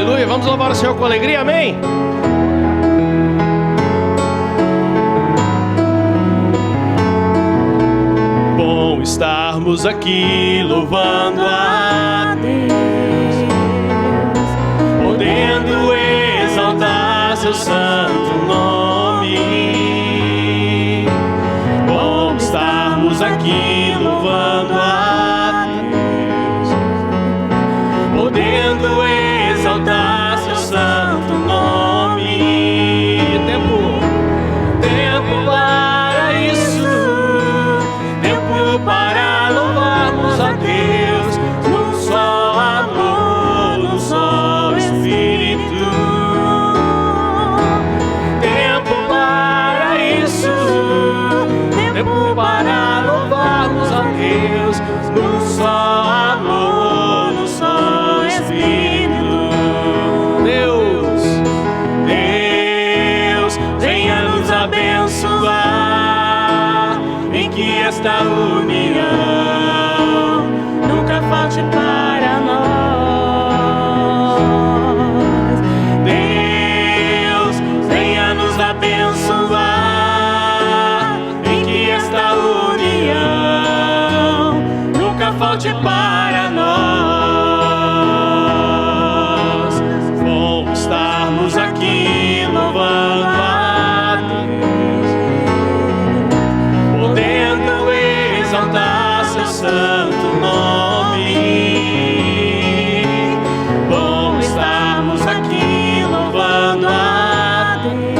Aleluia, vamos louvar o Senhor com alegria, amém? Bom estarmos aqui louvando a Deus, podendo exaltar seu santo nome. Bom estarmos aqui louvando a Deus, podendo exaltar seu santo nome. Tempo para isso, tempo para louvarmos a Deus, num só amor, num só Espírito. Tempo para isso, tempo para louvarmos a Deus, num só amor, num só Espírito. Deus, venha nos abençoar, em que esta união nunca falte para nós. Deus, venha nos abençoar, em que esta união nunca falte para nós. Vamos estarmos aqui louvando a Deus, podendo exaltar seu santo nome. Bom estarmos aqui louvando a Deus,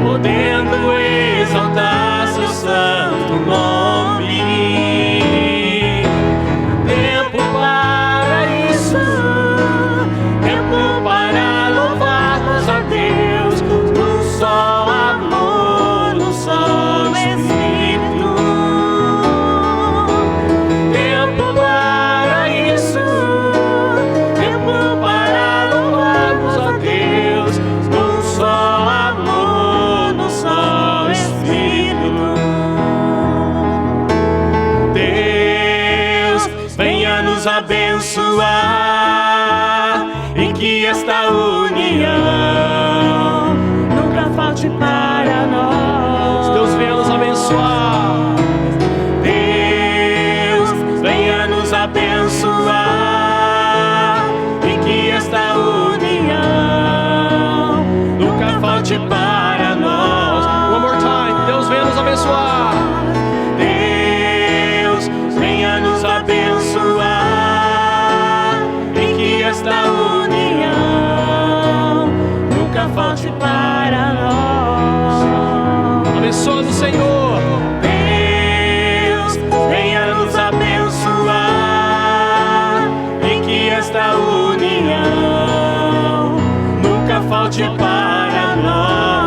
podendo exaltar seu santo nome. Tempo para isso, tempo para louvarmos a Deus, num só amor, num só Espírito. Tempo para isso, tempo para louvarmos a Deus, num só amor, num só Espírito. Deus, venha nos abençoar, em que esta união nunca falte para nós. Deus, venha nos abençoar. Deus, venha nos abençoar, em que esta união nunca falte para nós. One more time. Deus, venha nos abençoar. Deus, venha nos abençoar, em que esta união nunca falte para nós. Abençoa do Senhor. Deus, venha nos abençoar, em que esta união nunca falte para nós.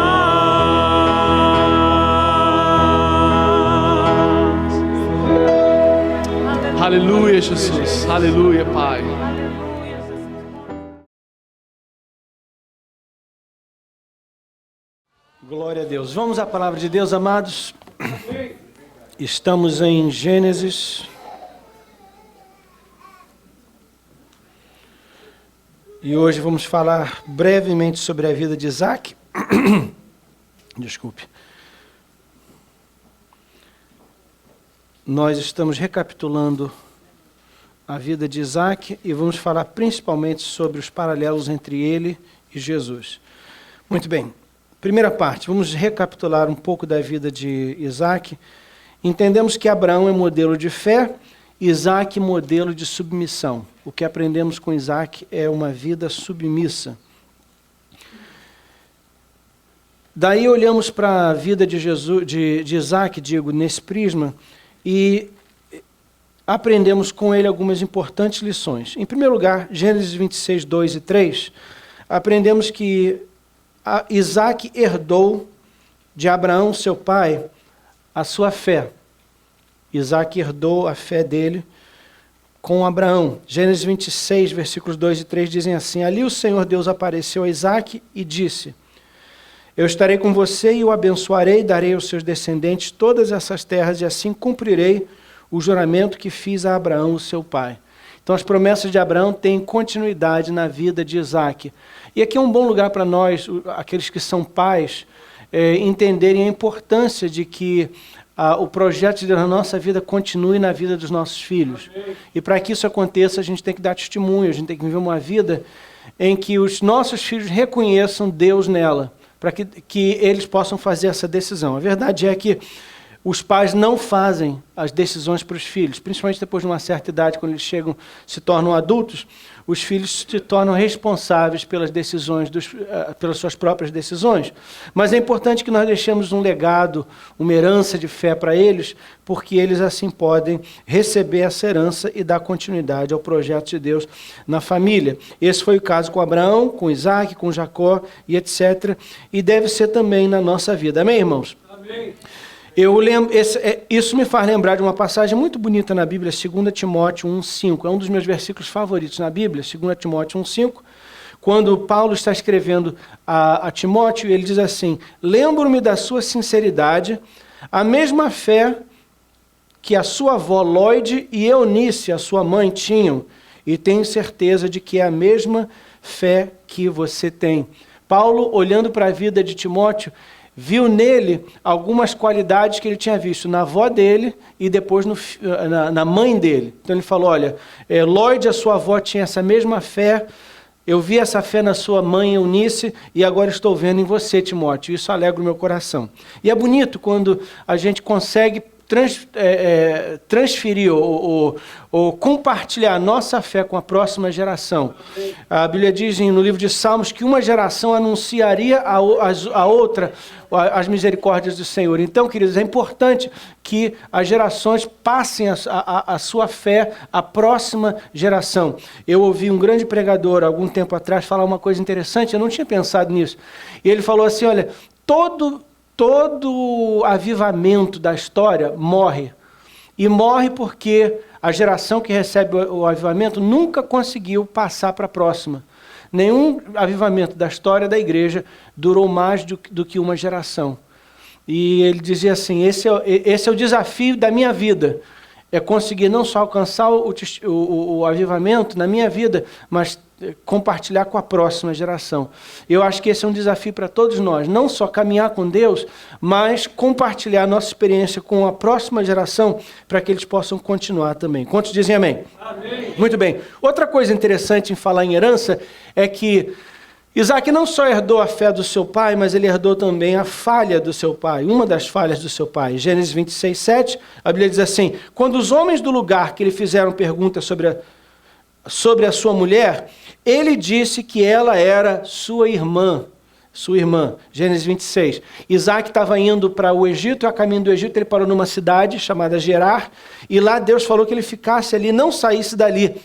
Aleluia, Jesus. Aleluia, Pai. Glória a Deus. Vamos à palavra de Deus, amados. Estamos em Gênesis. E hoje vamos falar brevemente sobre a vida de Isaac. Desculpe. Nós estamos recapitulando a vida de Isaac e vamos falar principalmente sobre os paralelos entre ele e Jesus. Muito bem. Primeira parte, vamos recapitular um pouco da vida de Isaac. Entendemos que Abraão é modelo de fé, Isaac modelo de submissão. O que aprendemos com Isaac é uma vida submissa. Daí olhamos para a vida de Isaac, nesse prisma, e aprendemos com ele algumas importantes lições. Em primeiro lugar, Gênesis 26, 2 e 3, aprendemos que Isaac herdou de Abraão, seu pai, a sua fé. Isaac herdou a fé dele com Abraão. Gênesis 26, versículos 2 e 3 dizem assim: Ali o Senhor Deus apareceu a Isaac e disse: Eu estarei com você e o abençoarei, darei aos seus descendentes todas essas terras e assim cumprirei o juramento que fiz a Abraão, seu pai. Então as promessas de Abraão têm continuidade na vida de Isaac. E aqui é um bom lugar para nós, aqueles que são pais, entenderem a importância de que o projeto de Deus na nossa vida continue na vida dos nossos filhos. E para que isso aconteça, a gente tem que dar testemunho, a gente tem que viver uma vida em que os nossos filhos reconheçam Deus nela, para que eles possam fazer essa decisão. A verdade é que os pais não fazem as decisões para os filhos, principalmente depois de uma certa idade, quando eles se tornam adultos, os filhos se tornam responsáveis pelas decisões, pelas suas próprias decisões. Mas é importante que nós deixemos um legado, uma herança de fé para eles, porque eles assim podem receber essa herança e dar continuidade ao projeto de Deus na família. Esse foi o caso com Abraão, com Isaac, com Jacó e etc. E deve ser também na nossa vida. Amém, irmãos? Amém. Isso me faz lembrar de uma passagem muito bonita na Bíblia, 2 Timóteo 1,5. É um dos meus versículos favoritos na Bíblia, 2 Timóteo 1,5. Quando Paulo está escrevendo a Timóteo, ele diz assim: lembro-me da sua sinceridade, a mesma fé que a sua avó Lóide e Eunice, a sua mãe, tinham, e tenho certeza de que é a mesma fé que você tem. Paulo, olhando para a vida de Timóteo, viu nele algumas qualidades que ele tinha visto na avó dele e depois na mãe dele. Então ele falou, olha, Lóide, a sua avó, tinha essa mesma fé, eu vi essa fé na sua mãe Eunice e agora estou vendo em você, Timóteo. Isso alegra o meu coração. E é bonito quando a gente consegue transferir ou compartilhar a nossa fé com a próxima geração. A Bíblia diz no livro de Salmos que uma geração anunciaria a outra as misericórdias do Senhor. Então, queridos, é importante que as gerações passem a sua fé à próxima geração. Eu ouvi um grande pregador, algum tempo atrás, falar uma coisa interessante, eu não tinha pensado nisso. E ele falou assim, olha, todo avivamento da história morre. E morre porque a geração que recebe o avivamento nunca conseguiu passar para a próxima. Nenhum avivamento da história da igreja durou mais do que uma geração. E ele dizia assim, esse é o desafio da minha vida. É conseguir não só alcançar o avivamento na minha vida, mas compartilhar com a próxima geração. Eu acho que esse é um desafio para todos nós, não só caminhar com Deus, mas compartilhar a nossa experiência com a próxima geração, para que eles possam continuar também. Quantos dizem amém? Amém. Muito bem. Outra coisa interessante em falar em herança é que Isaac não só herdou a fé do seu pai, mas ele herdou também a falha do seu pai, uma das falhas do seu pai. Gênesis 26, 7, a Bíblia diz assim, quando os homens do lugar que lhe fizeram perguntas sobre a sua mulher, ele disse que ela era sua irmã. Gênesis 26. Isaac estava indo para o Egito, e a caminho do Egito ele parou numa cidade chamada Gerar, e lá Deus falou que ele ficasse ali, não saísse dali.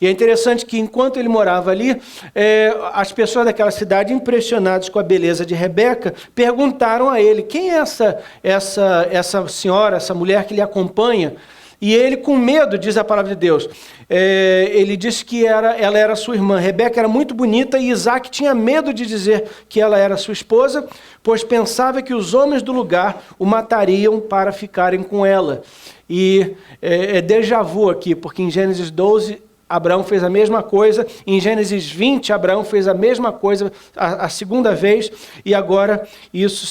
E é interessante que enquanto ele morava ali, as pessoas daquela cidade, impressionadas com a beleza de Rebeca, perguntaram a ele, quem é essa senhora, essa mulher que lhe acompanha? E ele, com medo, diz a palavra de Deus, ele disse que ela era sua irmã. Rebeca era muito bonita e Isaac tinha medo de dizer que ela era sua esposa, pois pensava que os homens do lugar o matariam para ficarem com ela. E é déjà vu aqui, porque em Gênesis 12... Abraão fez a mesma coisa, em Gênesis 20, Abraão fez a mesma coisa a segunda vez, e agora isso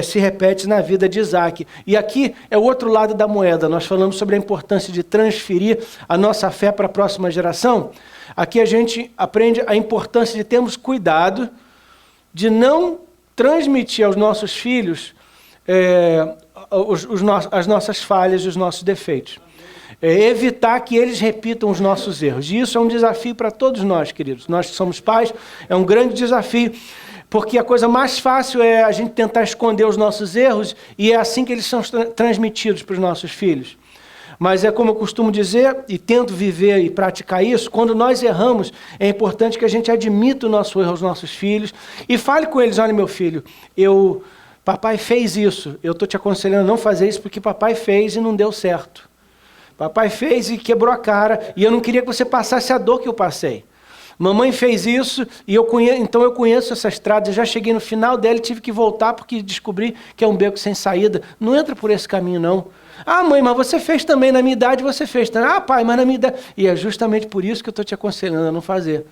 se repete na vida de Isaac. E aqui é o outro lado da moeda, nós falamos sobre a importância de transferir a nossa fé para a próxima geração. Aqui a gente aprende a importância de termos cuidado de não transmitir aos nossos filhos as nossas falhas e os nossos defeitos. Evitar que eles repitam os nossos erros. E isso é um desafio para todos nós, queridos. Nós que somos pais, é um grande desafio, porque a coisa mais fácil é a gente tentar esconder os nossos erros, e é assim que eles são transmitidos para os nossos filhos. Mas é como eu costumo dizer, e tento viver e praticar isso, quando nós erramos, é importante que a gente admita o nosso erro aos nossos filhos, e fale com eles, olha meu filho, papai fez isso, eu estou te aconselhando a não fazer isso, porque papai fez e não deu certo. Papai fez e quebrou a cara, e eu não queria que você passasse a dor que eu passei. Mamãe fez isso, e eu conheço essa estrada, eu já cheguei no final dela e tive que voltar porque descobri que é um beco sem saída. Não entra por esse caminho, não. Ah, mãe, mas você fez também, na minha idade você fez também. Ah, pai, mas na minha idade... E é justamente por isso que eu estou te aconselhando a não fazer.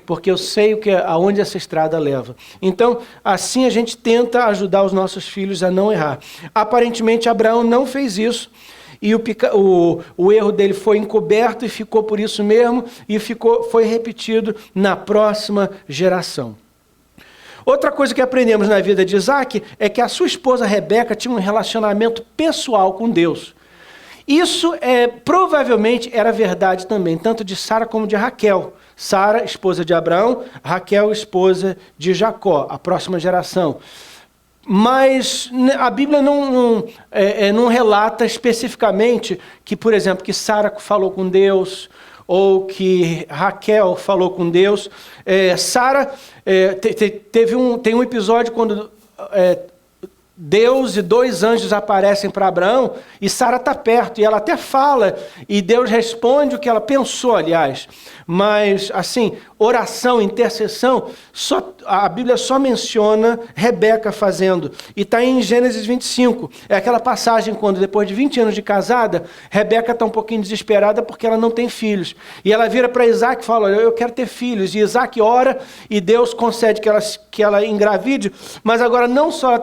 Porque eu sei aonde essa estrada leva. Então, assim a gente tenta ajudar os nossos filhos a não errar. Aparentemente, Abraão não fez isso. E o erro dele foi encoberto e ficou por isso mesmo. E foi repetido na próxima geração. Outra coisa que aprendemos na vida de Isaac é que a sua esposa Rebeca tinha um relacionamento pessoal com Deus. Isso provavelmente era verdade também, tanto de Sara como de Raquel. Sara, esposa de Abraão, Raquel, esposa de Jacó, a próxima geração. Mas a Bíblia não relata especificamente que, por exemplo, que Sara falou com Deus, ou que Raquel falou com Deus. Sara tem um episódio quando Deus e 2 anjos aparecem para Abraão e Sara está perto e ela até fala e Deus responde o que ela pensou, aliás. Mas, assim, oração, intercessão, a Bíblia só menciona Rebeca fazendo. E está em Gênesis 25. É aquela passagem quando, depois de 20 anos de casada, Rebeca está um pouquinho desesperada porque ela não tem filhos. E ela vira para Isaac e fala, olha, eu quero ter filhos. E Isaac ora e Deus concede que ela engravide. Mas agora não só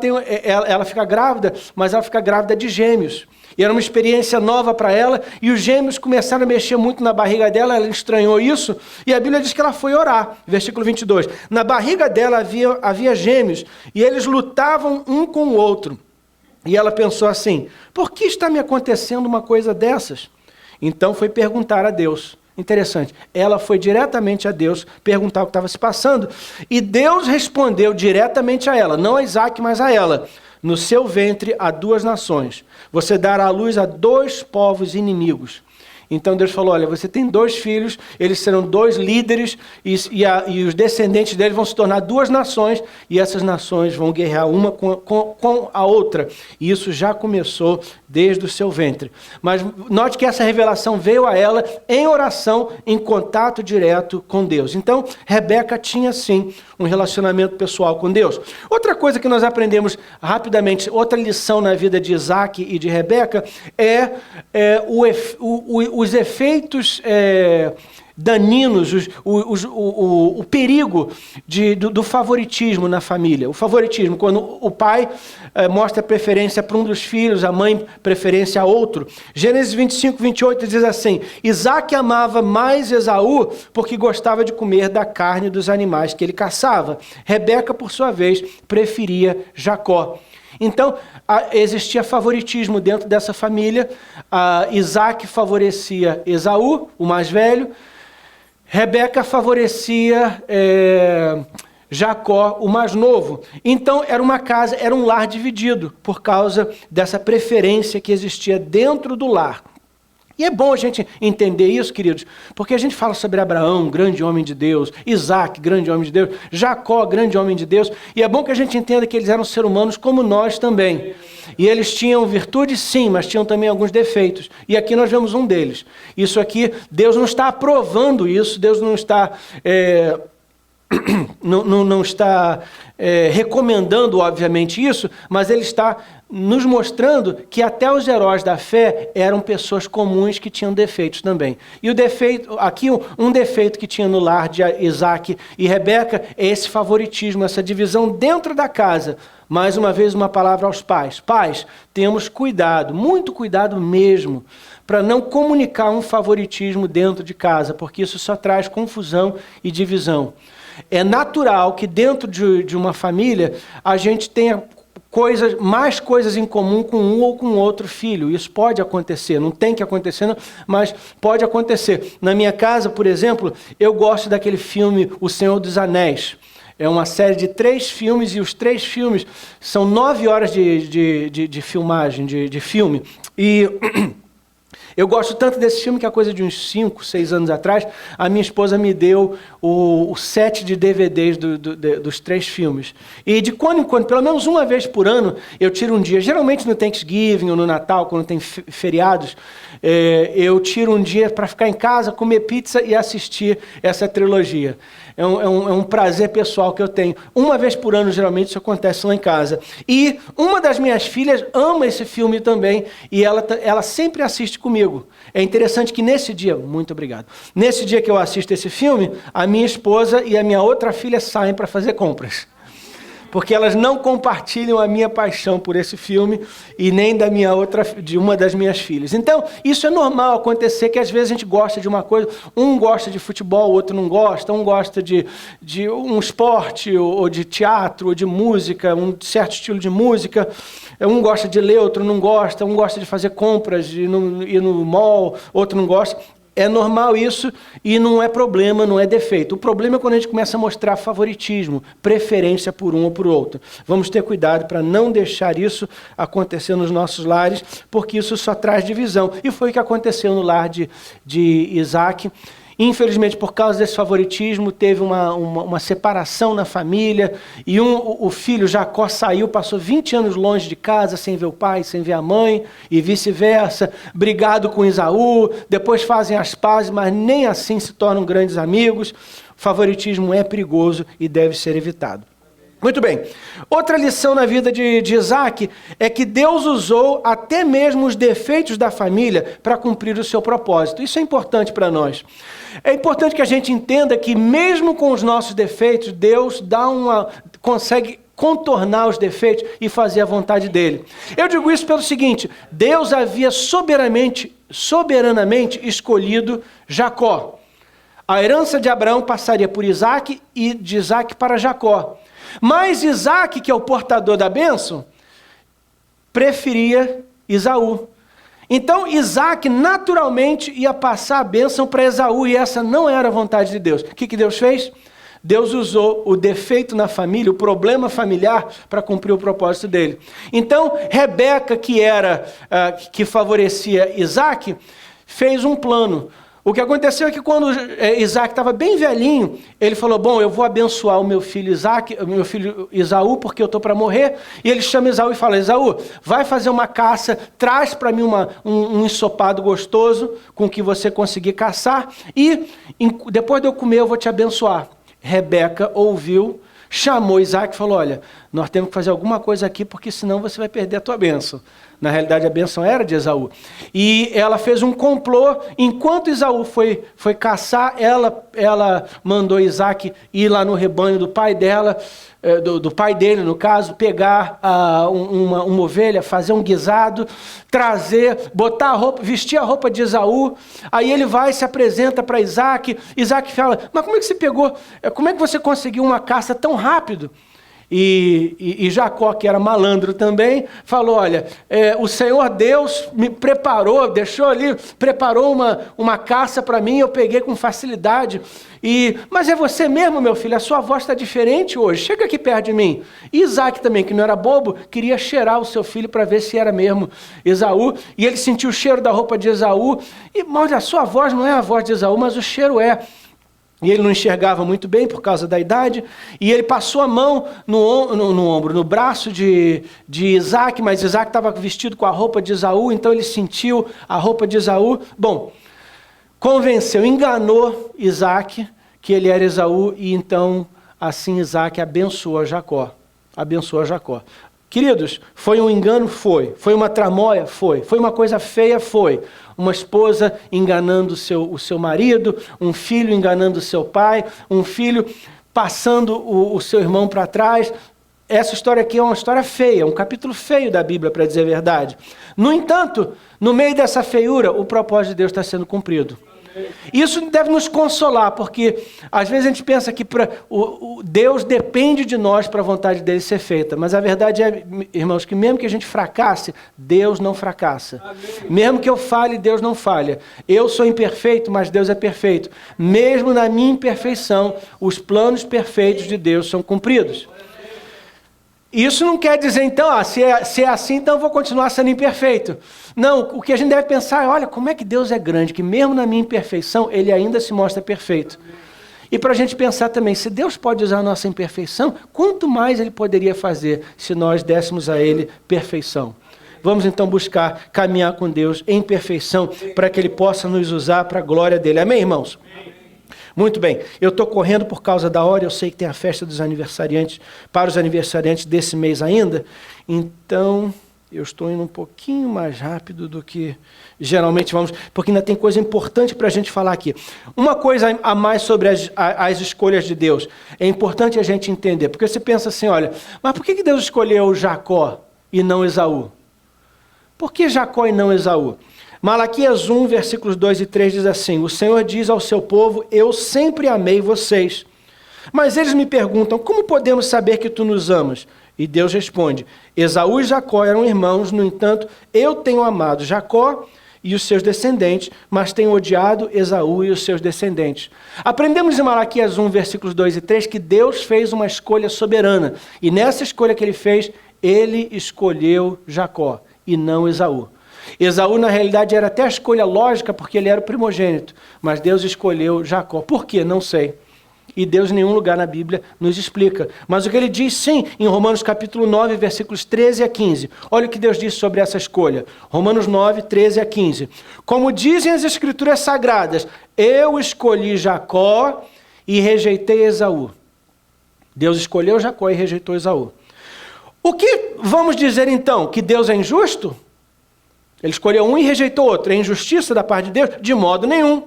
ela fica grávida, mas ela fica grávida de gêmeos. E era uma experiência nova para ela, e os gêmeos começaram a mexer muito na barriga dela, ela estranhou isso, e a Bíblia diz que ela foi orar, versículo 22. Na barriga dela havia gêmeos, e eles lutavam um com o outro. E ela pensou assim, por que está me acontecendo uma coisa dessas? Então foi perguntar a Deus. Interessante, ela foi diretamente a Deus perguntar o que estava se passando, e Deus respondeu diretamente a ela, não a Isaac, mas a ela. No seu ventre há 2 nações. Você dará à luz a 2 povos inimigos. Então Deus falou, olha, você tem 2 filhos, eles serão 2 líderes, e os descendentes deles vão se tornar 2 nações, e essas nações vão guerrear uma com a outra. E isso já começou desde o seu ventre. Mas note que essa revelação veio a ela em oração, em contato direto com Deus. Então, Rebeca tinha sim um relacionamento pessoal com Deus. Outra coisa que nós aprendemos rapidamente, outra lição na vida de Isaac e de Rebeca, os efeitos daninos, o perigo do favoritismo na família. O favoritismo, quando o pai mostra preferência para um dos filhos, a mãe preferência a outro. Gênesis 25, 28 diz assim, Isaac amava mais Esaú porque gostava de comer da carne dos animais que ele caçava. Rebeca, por sua vez, preferia Jacó. Então, existia favoritismo dentro dessa família. Isaac favorecia Esaú, o mais velho. Rebeca favorecia Jacó, o mais novo. Então, era uma casa, era um lar dividido, por causa dessa preferência que existia dentro do lar. E é bom a gente entender isso, queridos, porque a gente fala sobre Abraão, grande homem de Deus, Isaac, grande homem de Deus, Jacó, grande homem de Deus, e é bom que a gente entenda que eles eram seres humanos como nós também. E eles tinham virtudes sim, mas tinham também alguns defeitos. E aqui nós vemos um deles. Isso aqui, Deus não está aprovando isso, Deus não está... não está recomendando, obviamente, isso, mas ele está nos mostrando que até os heróis da fé eram pessoas comuns que tinham defeitos também. E o defeito, aqui um defeito que tinha no lar de Isaac e Rebeca é esse favoritismo, essa divisão dentro da casa. Mais uma vez, uma palavra aos pais. Pais, temos cuidado, muito cuidado mesmo, para não comunicar um favoritismo dentro de casa, porque isso só traz confusão e divisão. É natural que dentro de uma família a gente tenha mais coisas em comum com um ou com outro filho. Isso pode acontecer, não tem que acontecer, não, mas pode acontecer. Na minha casa, por exemplo, eu gosto daquele filme O Senhor dos Anéis. É uma série de 3 filmes e os 3 filmes são 9 horas de filmagem, de filme. E... Eu gosto tanto desse filme que a coisa de uns 5, 6 anos atrás, a minha esposa me deu o set de DVDs dos 3 filmes. E de quando em quando, pelo menos uma vez por ano, eu tiro um dia, geralmente no Thanksgiving ou no Natal, quando tem feriados, eu tiro um dia para ficar em casa, comer pizza e assistir essa trilogia. É um prazer pessoal que eu tenho. Uma vez por ano, geralmente, isso acontece lá em casa. E uma das minhas filhas ama esse filme também, e ela sempre assiste comigo. É interessante que nesse dia, muito obrigado, nesse dia que eu assisto esse filme, a minha esposa e a minha outra filha saem para fazer compras. Porque elas não compartilham a minha paixão por esse filme e nem de uma das minhas filhas. Então, isso é normal acontecer, que às vezes a gente gosta de uma coisa, um gosta de futebol, o outro não gosta, um gosta de um esporte, ou de teatro, ou de música, um certo estilo de música, um gosta de ler, outro não gosta, um gosta de fazer compras, ir no mall, outro não gosta. É normal isso e não é problema, não é defeito. O problema é quando a gente começa a mostrar favoritismo, preferência por um ou por outro. Vamos ter cuidado para não deixar isso acontecer nos nossos lares, porque isso só traz divisão. E foi o que aconteceu no lar de Isaac. Infelizmente, por causa desse favoritismo, teve uma separação na família, e o filho Jacó saiu, passou 20 anos longe de casa, sem ver o pai, sem ver a mãe, e vice-versa, brigado com Esaú, depois fazem as pazes, mas nem assim se tornam grandes amigos. O favoritismo é perigoso e deve ser evitado. Muito bem. Outra lição na vida de Isaac é que Deus usou até mesmo os defeitos da família para cumprir o seu propósito. Isso é importante para nós. É importante que a gente entenda que mesmo com os nossos defeitos, Deus consegue contornar os defeitos e fazer a vontade dele. Eu digo isso pelo seguinte: Deus havia soberanamente escolhido Jacó. A herança de Abraão passaria por Isaac e de Isaac para Jacó. Mas Isaac, que é o portador da bênção, preferia Esaú. Então Isaac naturalmente ia passar a bênção para Esaú, e essa não era a vontade de Deus. O que Deus fez? Deus usou o defeito na família, o problema familiar, para cumprir o propósito dele. Então Rebeca, que favorecia Isaac, fez um plano. O que aconteceu é que quando Isaac estava bem velhinho, ele falou: bom, eu vou abençoar o meu filho Esaú, porque eu estou para morrer. E ele chama Esaú e fala: Esaú, vai fazer uma caça, traz para mim um ensopado gostoso com que você conseguir caçar, e depois de eu comer eu vou te abençoar. Rebeca ouviu, chamou Isaac e falou: olha, nós temos que fazer alguma coisa aqui, porque senão você vai perder a tua bênção. Na realidade, a bênção era de Esaú. E ela fez um complô. Enquanto Esaú foi caçar, ela mandou Isaac ir lá no rebanho do pai dela, do pai dele, no caso, pegar uma ovelha, fazer um guisado, trazer, vestir a roupa de Esaú. Aí ele vai, se apresenta para Isaac. Isaac fala: mas como é que você como é que você conseguiu uma caça tão rápido? E Jacó, que era malandro também, falou: olha, o Senhor Deus me preparou, preparou uma caça para mim, eu peguei com facilidade. Mas é você mesmo, meu filho, a sua voz está diferente hoje, chega aqui perto de mim. E Isaac também, que não era bobo, queria cheirar o seu filho para ver se era mesmo Esaú, e ele sentiu o cheiro da roupa de Esaú, mas a sua voz não é a voz de Esaú, mas o cheiro é. E ele não enxergava muito bem por causa da idade, e ele passou a mão no braço de Isaac, mas Isaac estava vestido com a roupa de Esaú, então ele sentiu a roupa de Esaú. Bom, convenceu, enganou Isaac que ele era Esaú, e então assim Isaac abençoou Jacó. Queridos, foi um engano? Foi. Foi uma tramóia? Foi. Foi uma coisa feia? Foi. Uma esposa enganando o seu marido, um filho enganando o seu pai, um filho passando o seu irmão para trás. Essa história aqui é uma história feia, um capítulo feio da Bíblia, para dizer a verdade. No entanto, no meio dessa feiura, o propósito de Deus está sendo cumprido. Isso deve nos consolar, porque às vezes a gente pensa que Deus depende de nós para a vontade dele ser feita, mas a verdade é, irmãos, que mesmo que a gente fracasse, Deus não fracassa. Amém. Mesmo que eu falhe, Deus não falha. Eu sou imperfeito, mas Deus é perfeito. Mesmo na minha imperfeição, os planos perfeitos de Deus são cumpridos. Isso não quer dizer, então, se é assim, então eu vou continuar sendo imperfeito. Não, o que a gente deve pensar é, olha, como é que Deus é grande, que mesmo na minha imperfeição, Ele ainda se mostra perfeito. E para a gente pensar também, se Deus pode usar a nossa imperfeição, quanto mais Ele poderia fazer se nós dessemos a Ele perfeição. Vamos então buscar caminhar com Deus em perfeição, para que Ele possa nos usar para a glória dEle. Amém, irmãos? Muito bem, eu estou correndo por causa da hora, eu sei que tem a festa dos aniversariantes, para os aniversariantes desse mês ainda, então eu estou indo um pouquinho mais rápido do que geralmente vamos, porque ainda tem coisa importante para a gente falar aqui. Uma coisa a mais sobre as escolhas de Deus, é importante a gente entender, porque você pensa assim, olha, mas por que Deus escolheu Jacó e não Esaú? Por que Jacó e não Esaú? Malaquias 1, versículos 2 e 3 diz assim, o Senhor diz ao seu povo, eu sempre amei vocês. Mas eles me perguntam, como podemos saber que tu nos amas? E Deus responde, Esaú e Jacó eram irmãos, no entanto, eu tenho amado Jacó e os seus descendentes, mas tenho odiado Esaú e os seus descendentes. Aprendemos em Malaquias 1, versículos 2 e 3, que Deus fez uma escolha soberana. E nessa escolha que ele fez, ele escolheu Jacó e não Esaú. Esaú, na realidade, era até a escolha lógica, porque ele era o primogênito, mas Deus escolheu Jacó. Por quê? Não sei. E Deus em nenhum lugar na Bíblia nos explica. Mas o que ele diz, sim, em Romanos capítulo 9, versículos 13 a 15. Olha o que Deus diz sobre essa escolha. Romanos 9, 13 a 15. Como dizem as Escrituras Sagradas, eu escolhi Jacó e rejeitei Esaú. Deus escolheu Jacó e rejeitou Esaú. O que vamos dizer então? Que Deus é injusto? Ele escolheu um e rejeitou outro. É injustiça da parte de Deus? De modo nenhum.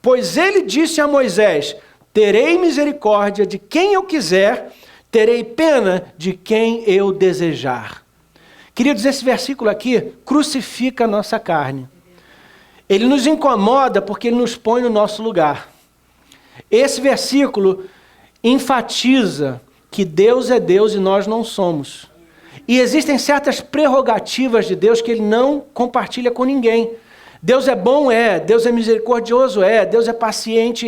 Pois ele disse a Moisés, terei misericórdia de quem eu quiser, terei pena de quem eu desejar. Queridos, esse versículo aqui crucifica a nossa carne. Ele nos incomoda porque ele nos põe no nosso lugar. Esse versículo enfatiza que Deus é Deus e nós não somos. E existem certas prerrogativas de Deus que ele não compartilha com ninguém. Deus é bom, Deus é misericordioso, Deus é paciente,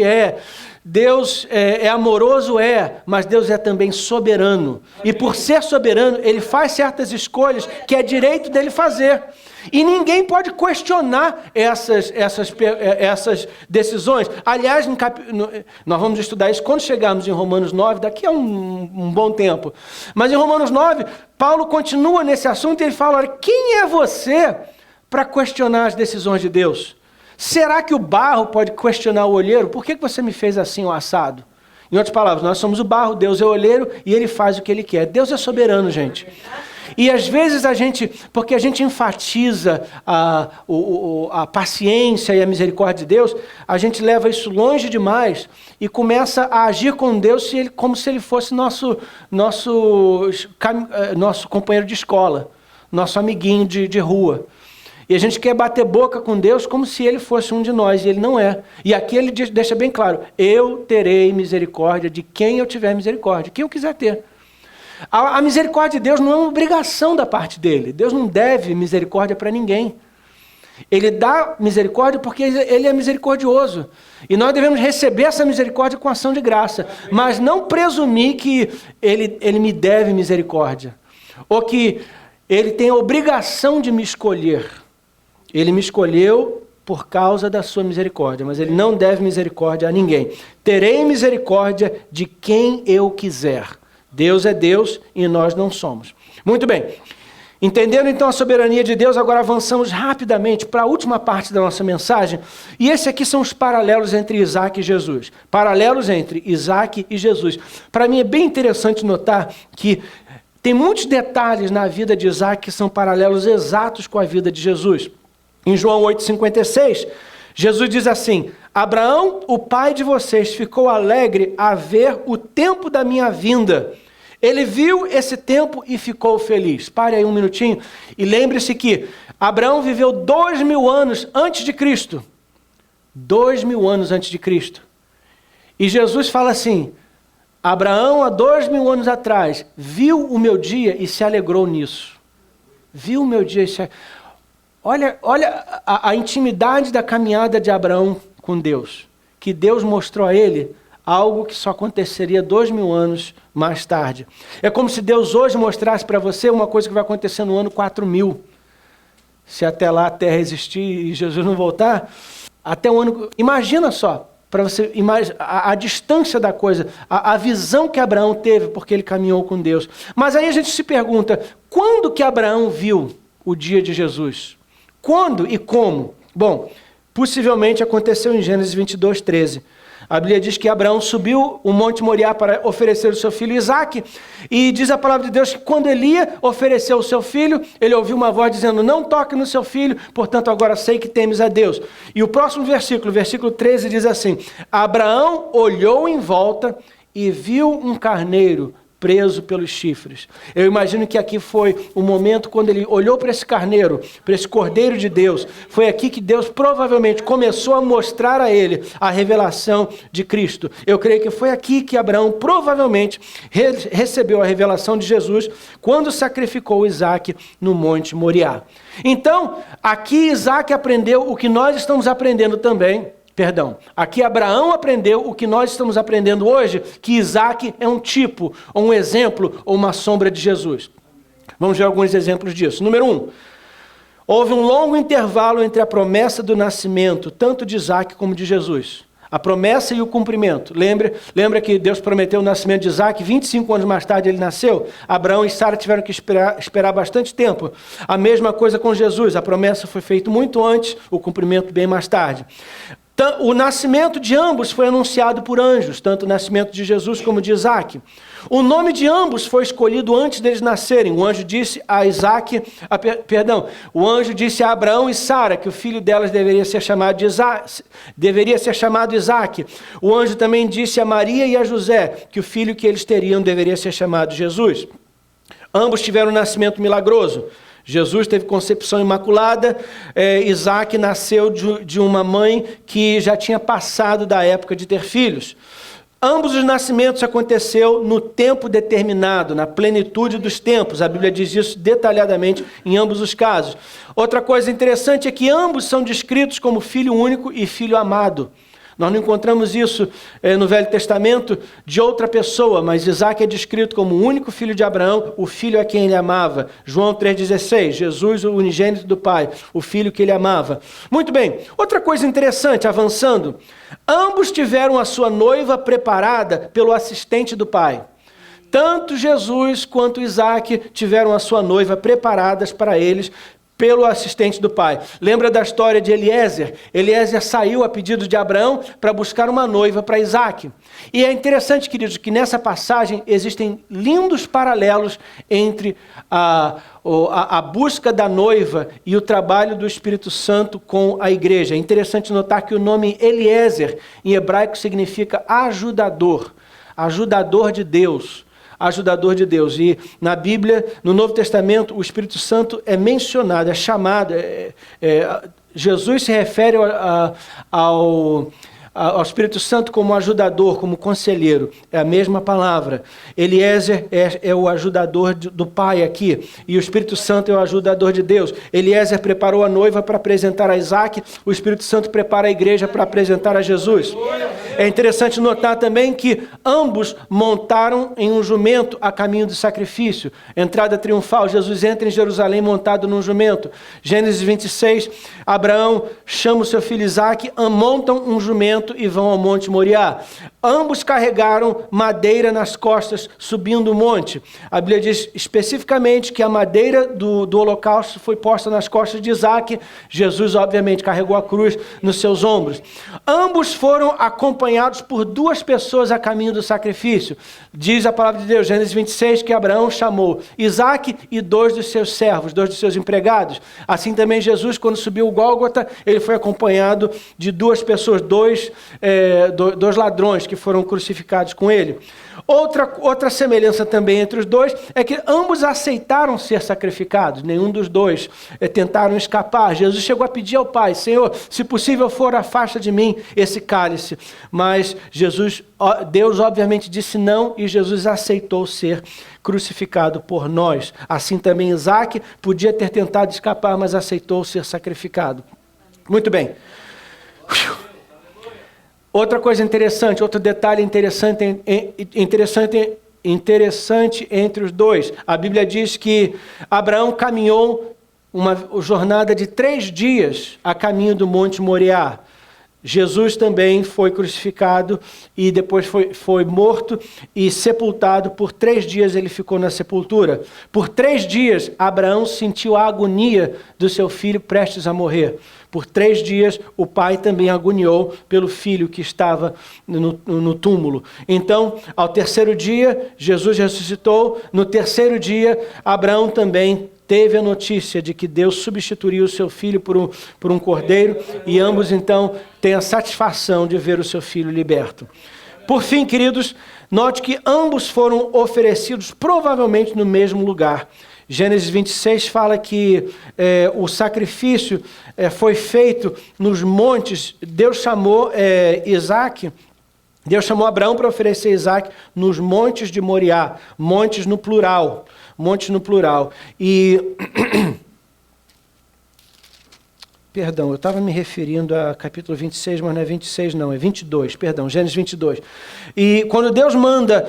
Deus é amoroso, mas Deus é também soberano. E por ser soberano, ele faz certas escolhas que é direito dele fazer. E ninguém pode questionar essas decisões. Aliás, nós vamos estudar isso quando chegarmos em Romanos 9, daqui a um bom tempo. Mas em Romanos 9, Paulo continua nesse assunto e ele fala, olha, quem é você para questionar as decisões de Deus? Será que o barro pode questionar o olheiro? Por que você me fez assim, o assado? Em outras palavras, nós somos o barro, Deus é o olheiro e ele faz o que ele quer. Deus é soberano, gente. E às vezes porque a gente enfatiza a paciência e a misericórdia de Deus, a gente leva isso longe demais e começa a agir com Deus como se ele fosse nosso companheiro de escola, nosso amiguinho de rua. E a gente quer bater boca com Deus como se ele fosse um de nós, e ele não é. E aqui ele deixa bem claro, eu terei misericórdia de quem eu tiver misericórdia, quem eu quiser ter. A misericórdia de Deus não é uma obrigação da parte dele. Deus não deve misericórdia para ninguém. Ele dá misericórdia porque ele é misericordioso. E nós devemos receber essa misericórdia com ação de graça. Mas não presumir que ele me deve misericórdia. Ou que ele tem a obrigação de me escolher. Ele me escolheu por causa da sua misericórdia. Mas ele não deve misericórdia a ninguém. Terei misericórdia de quem eu quiser. Deus é Deus e nós não somos. Muito bem. Entendendo então a soberania de Deus, agora avançamos rapidamente para a última parte da nossa mensagem. E esse aqui são os paralelos entre Isaac e Jesus. Paralelos entre Isaac e Jesus. Para mim é bem interessante notar que tem muitos detalhes na vida de Isaac que são paralelos exatos com a vida de Jesus. Em João 8,56, Jesus diz assim, Abraão, o pai de vocês, ficou alegre a ver o tempo da minha vinda. Ele viu esse tempo e ficou feliz. Pare aí um minutinho e lembre-se que Abraão viveu 2000 anos antes de Cristo. 2000 anos antes de Cristo. E Jesus fala assim, Abraão, há 2000 anos atrás, viu o meu dia e se alegrou nisso. Viu o meu dia e se alegrou. Olha a intimidade da caminhada de Abraão com Deus. Que Deus mostrou a ele algo que só aconteceria 2000 anos mais tarde. É como se Deus hoje mostrasse para você uma coisa que vai acontecer no ano 4000. Se até lá a Terra existir e Jesus não voltar, até o ano... Imagina só, para você imaginar a distância da coisa, a visão que Abraão teve porque ele caminhou com Deus. Mas aí a gente se pergunta, quando que Abraão viu o dia de Jesus? Quando e como? Bom, possivelmente aconteceu em Gênesis 22, 13. A Bíblia diz que Abraão subiu o Monte Moriá para oferecer o seu filho Isaque, e diz a palavra de Deus que quando ele ia oferecer o seu filho, ele ouviu uma voz dizendo, não toque no seu filho, portanto agora sei que temes a Deus. E o próximo versículo 13 diz assim, Abraão olhou em volta e viu um carneiro preso pelos chifres. Eu imagino que aqui foi o momento quando ele olhou para esse carneiro, para esse cordeiro de Deus. Foi aqui que Deus provavelmente começou a mostrar a ele a revelação de Cristo. Eu creio que foi aqui que Abraão provavelmente recebeu a revelação de Jesus quando sacrificou Isaque no Monte Moriá. Então, aqui Isaque aprendeu o que nós estamos aprendendo também. Aqui Abraão aprendeu o que nós estamos aprendendo hoje, que Isaque é um tipo, ou um exemplo, ou uma sombra de Jesus. Vamos ver alguns exemplos disso. Número 1. Houve um longo intervalo entre a promessa do nascimento, tanto de Isaque como de Jesus. A promessa e o cumprimento. Lembra que Deus prometeu o nascimento de Isaque, 25 anos mais tarde ele nasceu? Abraão e Sara tiveram que esperar bastante tempo. A mesma coisa com Jesus, a promessa foi feita muito antes, o cumprimento bem mais tarde. O nascimento de ambos foi anunciado por anjos, tanto o nascimento de Jesus como de Isaque. O nome de ambos foi escolhido antes deles nascerem. O anjo disse a Abraão e Sara que o filho delas deveria ser chamado Isaque. O anjo também disse a Maria e a José que o filho que eles teriam deveria ser chamado Jesus. Ambos tiveram um nascimento milagroso. Jesus teve concepção imaculada, Isaque nasceu de uma mãe que já tinha passado da época de ter filhos. Ambos os nascimentos aconteceu no tempo determinado, na plenitude dos tempos. A Bíblia diz isso detalhadamente em ambos os casos. Outra coisa interessante é que ambos são descritos como filho único e filho amado. Nós não encontramos isso no Velho Testamento de outra pessoa, mas Isaque é descrito como o único filho de Abraão, o filho a quem ele amava. João 3,16, Jesus, o unigênito do Pai, o filho que ele amava. Muito bem, outra coisa interessante, avançando, ambos tiveram a sua noiva preparada pelo assistente do Pai. Tanto Jesus quanto Isaque tiveram a sua noiva preparadas para eles pelo assistente do pai. Lembra da história de Eliezer? Eliezer saiu a pedido de Abraão para buscar uma noiva para Isaque. E é interessante, queridos, que nessa passagem existem lindos paralelos entre a busca da noiva e o trabalho do Espírito Santo com a igreja. É interessante notar que o nome Eliezer, em hebraico, significa ajudador, ajudador de Deus. Ajudador de Deus. E na Bíblia, no Novo Testamento, o Espírito Santo é mencionado, é chamado. Jesus se refere ao Espírito Santo como ajudador, como conselheiro. É a mesma palavra. Eliezer é o ajudador do Pai aqui. E o Espírito Santo é o ajudador de Deus. Eliezer preparou a noiva para apresentar a Isaque. O Espírito Santo prepara a igreja para apresentar a Jesus. É interessante notar também que ambos montaram em um jumento a caminho do sacrifício. Entrada triunfal, Jesus entra em Jerusalém montado num jumento. Gênesis 26, Abraão chama o seu filho Isaque, montam um jumento e vão ao Monte Moriá. Ambos carregaram madeira nas costas, subindo o monte. A Bíblia diz especificamente que a madeira do holocausto foi posta nas costas de Isaque. Jesus, obviamente, carregou a cruz nos seus ombros. Ambos foram acompanhados por duas pessoas a caminho do sacrifício. Diz a palavra de Deus, Gênesis 26, que Abraão chamou Isaque e 2 dos seus servos, 2 dos seus empregados. Assim também Jesus, quando subiu o Gólgota, ele foi acompanhado de 2 pessoas, dois ladrões que foram crucificados com ele. Outra semelhança também entre os dois é que ambos aceitaram ser sacrificados. Nenhum dos dois tentaram escapar. Jesus chegou a pedir ao Pai, Senhor, se possível for, afasta de mim esse cálice. Mas Deus obviamente disse não e Jesus aceitou ser crucificado por nós. Assim também Isaque podia ter tentado escapar, mas aceitou ser sacrificado. Muito bem. Outra coisa interessante, outro detalhe interessante entre os dois. A Bíblia diz que Abraão caminhou uma jornada de 3 dias a caminho do Monte Moriá. Jesus também foi crucificado e depois foi morto e sepultado. Por 3 dias ele ficou na sepultura. Por 3 dias Abraão sentiu a agonia do seu filho prestes a morrer. Por 3 dias o pai também agoniou pelo filho que estava no túmulo. Então, ao 3º dia, Jesus ressuscitou. No 3º dia, Abraão também teve a notícia de que Deus substituiu o seu filho por um cordeiro, e ambos então têm a satisfação de ver o seu filho liberto. Por fim, queridos, note que ambos foram oferecidos provavelmente no mesmo lugar. Gênesis 26 fala que o sacrifício foi feito nos montes. Deus chamou Deus chamou Abraão para oferecer Isaac nos montes de Moriá, montes no plural. E, perdão, eu estava me referindo a capítulo 26, mas não é 26 não, é 22, perdão, Gênesis 22. E quando Deus manda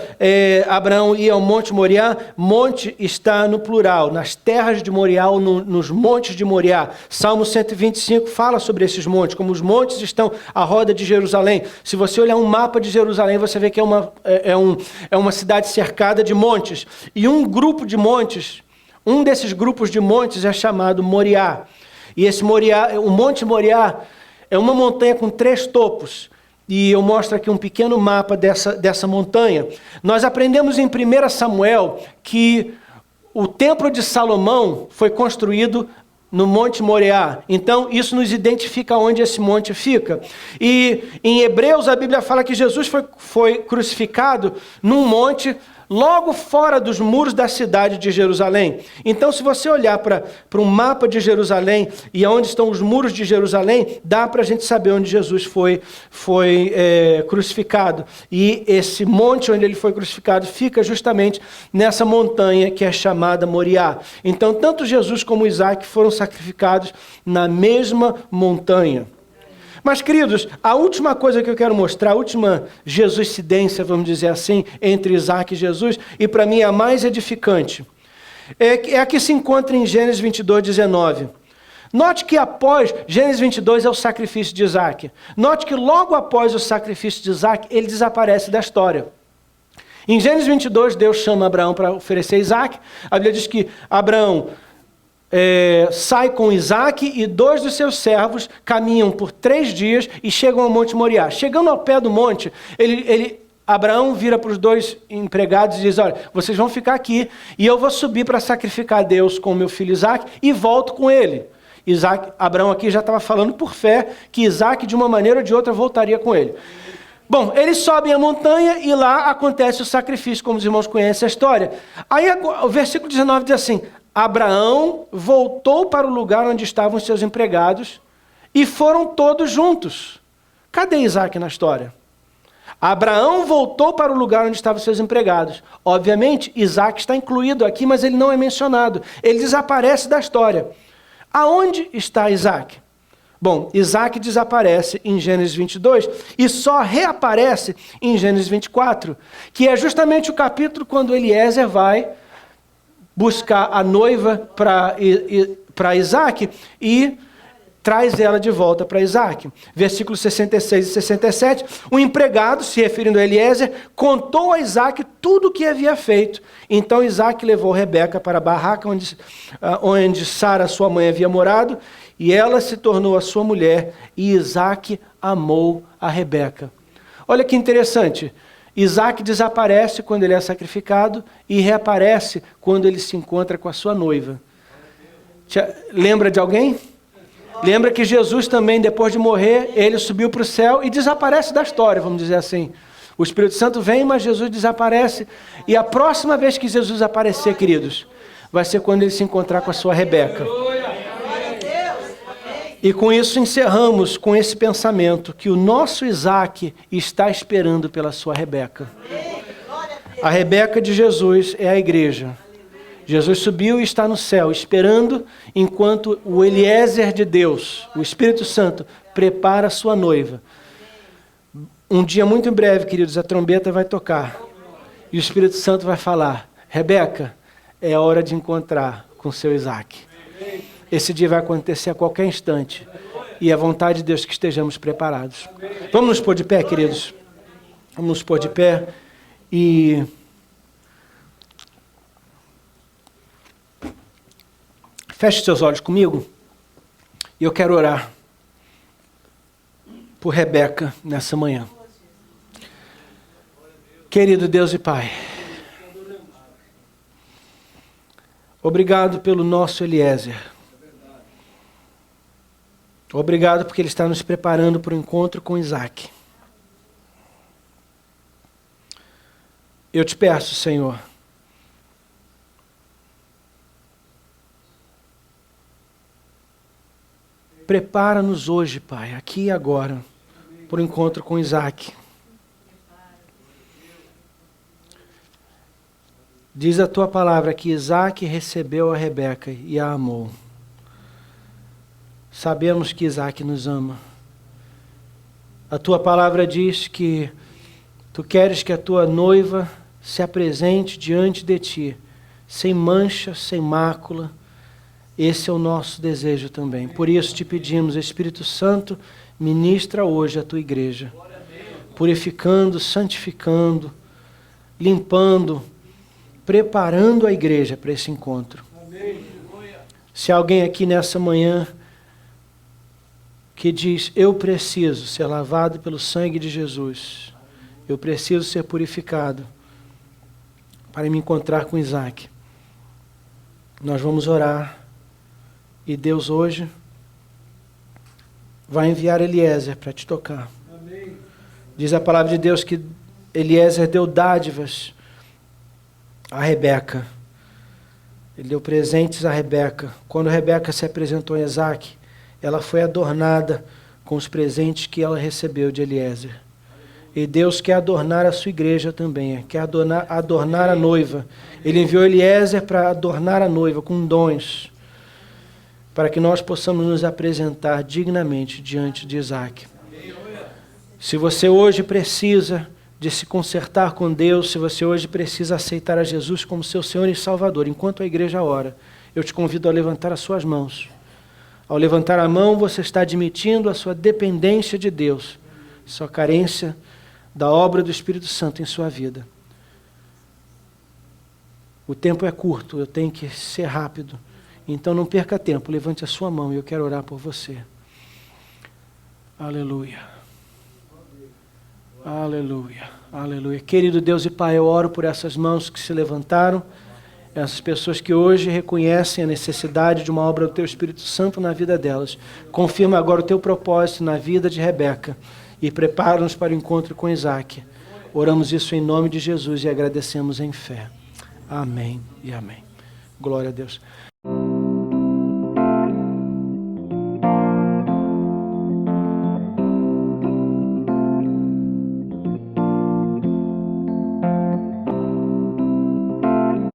Abraão ir ao Monte Moriá, monte está no plural, nas terras de Moriá ou nos montes de Moriá. Salmo 125 fala sobre esses montes, como os montes estão à roda de Jerusalém. Se você olhar um mapa de Jerusalém, você vê que é uma cidade cercada de montes. E um desses grupos de montes é chamado Moriá. E esse Moriá, o Monte Moriá, é uma montanha com 3 topos. E eu mostro aqui um pequeno mapa dessa montanha. Nós aprendemos em 1 Samuel que o Templo de Salomão foi construído no Monte Moriá. Então, isso nos identifica onde esse monte fica. E em Hebreus, a Bíblia fala que Jesus foi crucificado num monte logo fora dos muros da cidade de Jerusalém. Então, se você olhar para um mapa de Jerusalém e onde estão os muros de Jerusalém, dá para a gente saber onde Jesus foi crucificado. E esse monte onde ele foi crucificado fica justamente nessa montanha que é chamada Moriá. Então, tanto Jesus como Isaac foram sacrificados na mesma montanha. Mas, queridos, a última coisa que eu quero mostrar, a última jesuicidência, vamos dizer assim, entre Isaac e Jesus, e para mim a mais edificante, é a que se encontra em Gênesis 22, 19. Note que após, Gênesis 22 é o sacrifício de Isaac. Note que logo após o sacrifício de Isaac, ele desaparece da história. Em Gênesis 22, Deus chama Abraão para oferecer Isaac. A Bíblia diz que Abraão sai com Isaac e 2 dos seus servos caminham por 3 dias e chegam ao Monte Moriá. Chegando ao pé do monte, Abraão vira para os 2 empregados e diz: olha, vocês vão ficar aqui e eu vou subir para sacrificar a Deus com o meu filho Isaac e volto com ele. Abraão aqui já estava falando por fé que Isaac, de uma maneira ou de outra, voltaria com ele. Bom, eles sobem a montanha e lá acontece o sacrifício, como os irmãos conhecem a história. Aí o versículo 19 diz assim: Abraão voltou para o lugar onde estavam seus empregados e foram todos juntos. Cadê Isaac na história? Abraão voltou para o lugar onde estavam seus empregados. Obviamente, Isaac está incluído aqui, mas ele não é mencionado. Ele desaparece da história. Aonde está Isaac? Bom, Isaac desaparece em Gênesis 22 e só reaparece em Gênesis 24, que é justamente o capítulo quando Eliezer vai buscar a noiva para Isaac e traz ela de volta para Isaac. Versículos 66 e 67, o empregado, se referindo a Eliezer, contou a Isaac tudo o que havia feito. Então Isaac levou Rebeca para a barraca onde Sara, sua mãe, havia morado, e ela se tornou a sua mulher, e Isaac amou a Rebeca. Olha que interessante. Isaac desaparece quando ele é sacrificado e reaparece quando ele se encontra com a sua noiva. Lembra de alguém? Lembra que Jesus também, depois de morrer, ele subiu para o céu e desaparece da história, vamos dizer assim. O Espírito Santo vem, mas Jesus desaparece. E a próxima vez que Jesus aparecer, queridos, vai ser quando ele se encontrar com a sua Rebeca. E com isso encerramos com esse pensamento que o nosso Isaac está esperando pela sua Rebeca. A Rebeca de Jesus é a igreja. Jesus subiu e está no céu, esperando enquanto o Eliezer de Deus, o Espírito Santo, prepara a sua noiva. Um dia muito em breve, queridos, a trombeta vai tocar. E o Espírito Santo vai falar: Rebeca, é hora de encontrar com seu Isaac. Esse dia vai acontecer a qualquer instante. E é a vontade de Deus que estejamos preparados. Vamos nos pôr de pé, queridos? Vamos nos pôr de pé e... Feche seus olhos comigo. E eu quero orar por Rebeca nessa manhã. Querido Deus e Pai, obrigado pelo nosso Eliezer. Obrigado porque ele está nos preparando para o encontro com Isaac. Eu te peço, Senhor, prepara-nos hoje, Pai, aqui e agora, para o encontro com Isaac. Diz a tua palavra que Isaac recebeu a Rebeca e a amou. Sabemos que Isaac nos ama. A tua palavra diz que tu queres que a tua noiva se apresente diante de ti, sem mancha, sem mácula. Esse é o nosso desejo também. Por isso te pedimos, Espírito Santo, ministra hoje a tua igreja, purificando, santificando, limpando, preparando a igreja para esse encontro. Se alguém aqui nessa manhã que diz: eu preciso ser lavado pelo sangue de Jesus, eu preciso ser purificado para me encontrar com Isaac, nós vamos orar. E Deus hoje vai enviar Eliezer para te tocar. Amém. Diz a palavra de Deus que Eliezer deu dádivas a Rebeca. Ele deu presentes a Rebeca. Quando Rebeca se apresentou a Isaac, ela foi adornada com os presentes que ela recebeu de Eliezer. E Deus quer adornar a sua igreja também, quer adornar a noiva. Ele enviou Eliezer para adornar a noiva com dons, para que nós possamos nos apresentar dignamente diante de Isaac. Se você hoje precisa de se consertar com Deus, se você hoje precisa aceitar a Jesus como seu Senhor e Salvador, enquanto a igreja ora, eu te convido a levantar as suas mãos. Ao levantar a mão, você está admitindo a sua dependência de Deus, sua carência da obra do Espírito Santo em sua vida. O tempo é curto, eu tenho que ser rápido. Então não perca tempo, levante a sua mão e eu quero orar por você. Aleluia. Aleluia. Aleluia. Querido Deus e Pai, eu oro por essas mãos que se levantaram, essas pessoas que hoje reconhecem a necessidade de uma obra do Teu Espírito Santo na vida delas. Confirma agora o Teu propósito na vida de Rebeca e prepara-nos para o encontro com Isaac. Oramos isso em nome de Jesus e agradecemos em fé. Amém e amém. Glória a Deus.